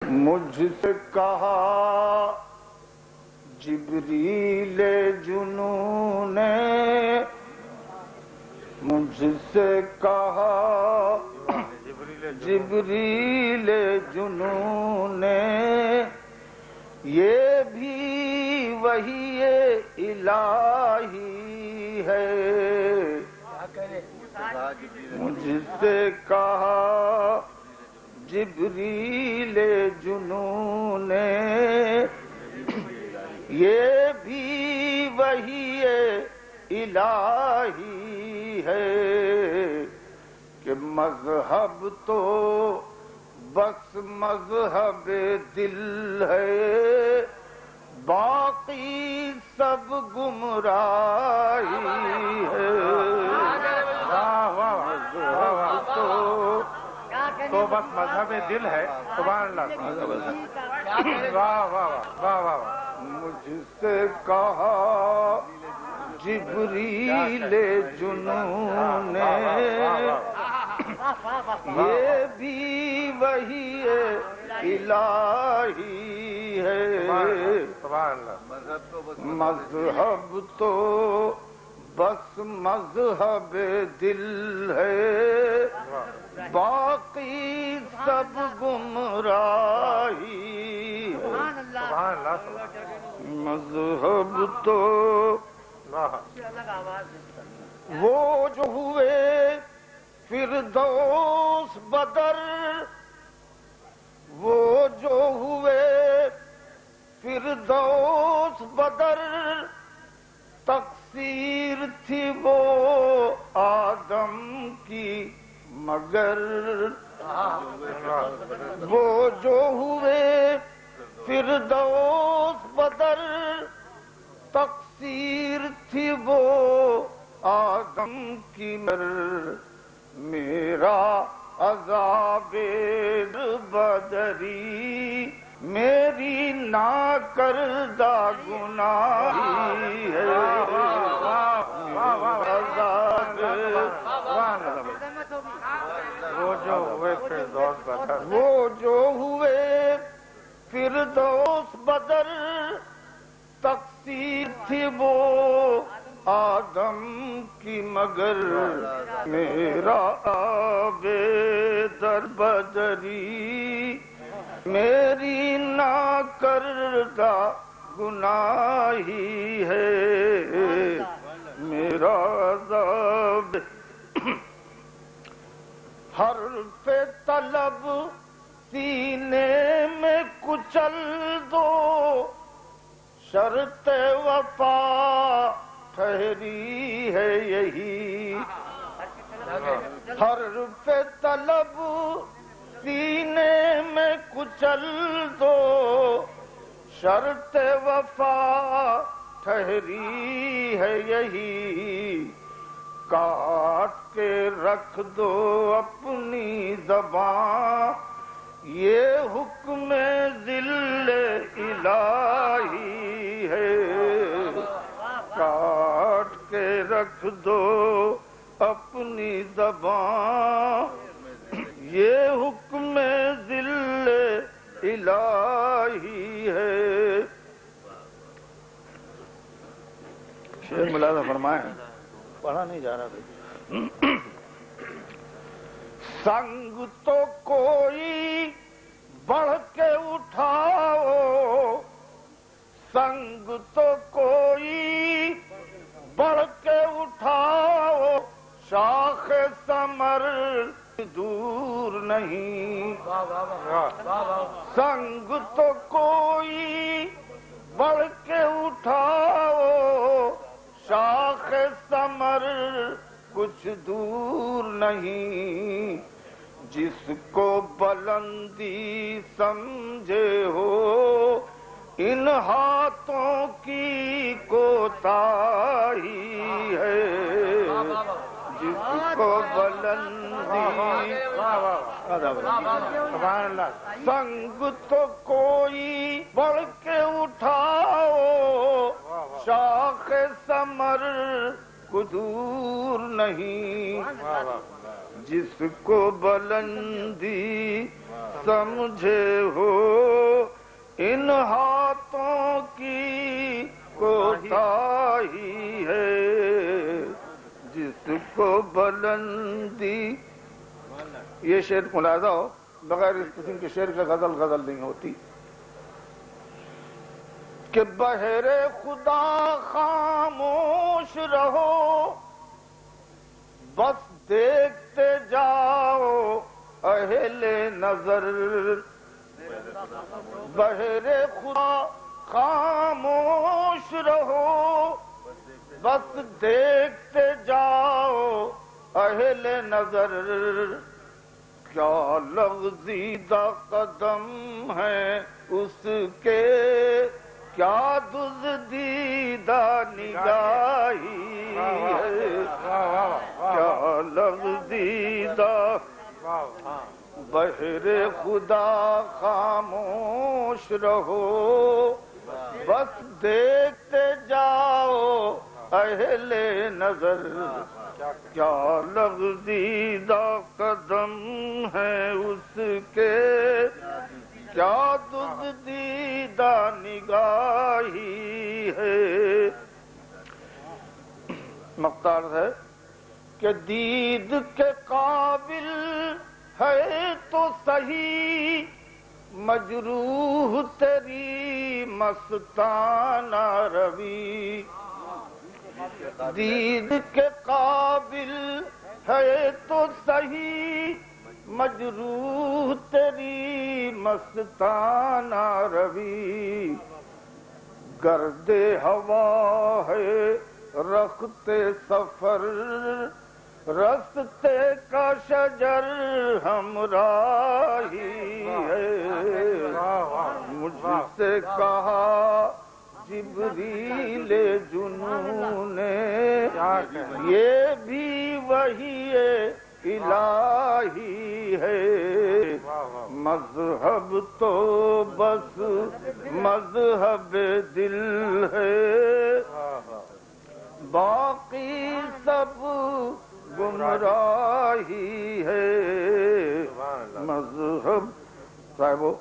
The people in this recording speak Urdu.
مجھ سے کہا جبریل جنوں نے، مجھ سے کہا جبریل جنوں نے، یہ بھی وحی الہی ہے۔ مجھ سے کہا جبریل جنوں نے، یہ بھی وحی الہی ہے کہ مذہب تو بس مذہب دل ہے، باقی سب گمراہی ہے۔ تو بس مذہب دل ہے۔ سبحان اللہ۔ واہ واہ واہ واہ واہ۔ مجھ سے کہا جبریل جنوں نے، یہ بھی وحی الہی ہے۔ مذہب تو بس مذہب دل ہے، باقی سب گمراہی ہے۔ مذہب تو وہ جو ہوئے فردوس بدر، وہ جو ہوئے فردوس بدر، تقصیر تھی وہ آدم کی مگر، وہ جو ہوئے فردوس بدر، تقصیر تھی وہ آدم کی مگر، میرا عذاب بدری میری ناکردہ گناہی ہے۔ وہ جو ہوئے فردوس بدر، وہ جو ہوئے فردوس بدر، تقصیر تھی وہ آدم کی مگر، میرا آب در بدری میری ناکردہ گناہی ہے۔ میرا عذاب حرف طلب سینے میں کچل دو، شرط وفا ٹھہری ہے یہی۔ حرف طلب سینے میں کچل دو، شرط وفا ٹھہری ہے یہی۔ کاٹ کے رکھ دو اپنی زبان، یہ حکم ذل الہی ہے۔ کاٹ کے رکھ دو اپنی زبان، یہ حکم ذل الہی ہے۔ شیخ ملازم فرمائیں، پڑھا نہیں جا رہا تھا۔ سنگ تو کوئی بڑھ کے اٹھاؤ، سنگ تو کوئی بڑھ کے اٹھاؤ، شاخ ثمر دور نہیں۔ سنگ تو کوئی بڑھ کے اٹھاؤ، شاخ ثمر کچھ دور نہیں۔ جس کو بلندی سمجھے ہو ان ہاتھوں کی کوتاہی ہے۔ جس کو بلندی، سنگ تو کوئی بڑھ کے اٹھاؤ، شاخ ثمر کو دور نہیں۔ جس کو بلندی سمجھے ہو کو بلندی. یہ شعر ملاحظہ ہو، بغیر اس قسم کے شعر کا غزل نہیں ہوتی. کہ بہر خدا خاموش رہو، بس دیکھتے جاؤ اہل نظر. بہر خدا خاموش رہو، بس دیکھتے جاؤ اہل نظر. کیا لغزیدہ قدم ہے اس کے، کیا دزدیدہ نگاہی ہے. کیا لغزیدہ. بہر خدا خاموش رہو، بس دیکھتے جاؤ اہل نظر. کیا لغزیدہ قدم ہے اس کے، کیا دزدیدہ نگاہی ہے. مختار ہے کہ دید کے قابل ہے تو صحیح، مجروح تیری مستانہ روی. دید کے قابل ہے تو صحیح، مجروح تیری مستانہ روی. گرد ہوا ہے رخت سفر، رستے کا شجر ہمراہی ہے. مجھ سے کہا جبریل جنوں نے، یہ بھی وحی الہی ہے. مذہب تو بس مذہب دل ہے، باقی سب گمراہی ہے. مذہب صاحبو